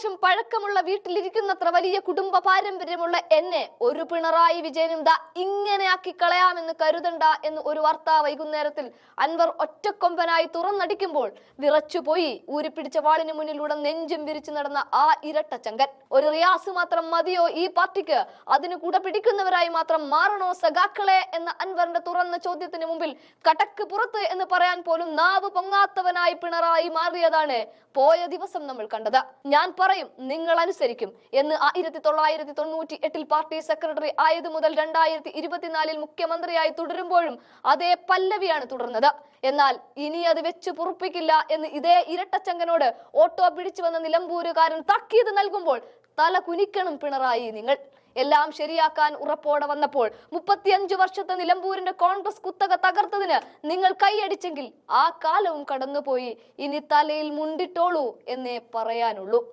വർഷം പഴക്കമുള്ള വീട്ടിലിരിക്കുന്നത്ര വലിയ കുടുംബ പാരമ്പര്യമുള്ള എന്നെ ഒരു പിണറായി വിജയനും ദാ ഇങ്ങനെയാക്കി കളയാമെന്ന് കരുതണ്ട എന്ന് ഒരു വാർത്താ വൈകുന്നേരത്തിൽ അൻവർ ഒറ്റക്കൊമ്പനായി തുറന്നടിക്കുമ്പോൾ വിറച്ചുപോയി ഊരിപ്പിടിച്ച വാളിന് മുന്നിലൂടെ നെഞ്ചും വിരിച്ചു നടന്ന ആ ഇരട്ടച്ചങ്കൻ. ഒരു റിയാസ് മാത്രം മതിയോ ഈ പാർട്ടിക്ക്? അതിന് കൂടെ പിടിക്കുന്നവരായി മാത്രം മാറണോ സഖാക്കളെ എന്ന അൻവറിന്റെ തുറന്ന ചോദ്യത്തിന് മുമ്പിൽ കടക്ക് പുറത്ത് എന്ന് പറയാൻ പോലും നാവ് പൊങ്ങാത്തവനായി പിണറായി മാറിയതാണ് പോയ ദിവസം നമ്മൾ കണ്ടത്. ഞാൻ പറയും, നിങ്ങൾ അനുസരിക്കും എന്ന് 1998 പാർട്ടി സെക്രട്ടറി ആയത് മുതൽ 2024 മുഖ്യമന്ത്രിയായി തുടരുമ്പോഴും അതേ പല്ലവിയാണ് തുടർന്നത്. എന്നാൽ ഇനി അത് വെച്ച് പൊറുപ്പിക്കില്ല എന്ന് ഇതേ ഇരട്ടച്ചങ്കനോട് ഓട്ടോ പിടിച്ചു വന്ന നിലമ്പൂരുകാരൻ താക്കീത് നൽകുമ്പോൾ തല കുനിക്കണം പിണറായി നിങ്ങൾ. എല്ലാം ശരിയാക്കാൻ ഉറപ്പോടെ വന്നപ്പോൾ 35 വർഷത്തെ നിലമ്പൂരിന്റെ കോൺഗ്രസ് കുത്തക തകർത്തതിന് നിങ്ങൾ കൈയടിച്ചെങ്കിൽ ആ കാലവും കടന്നുപോയി. ഇനി തലയിൽ മുണ്ടിട്ടോളൂ എന്നേ പറയാനുള്ളൂ.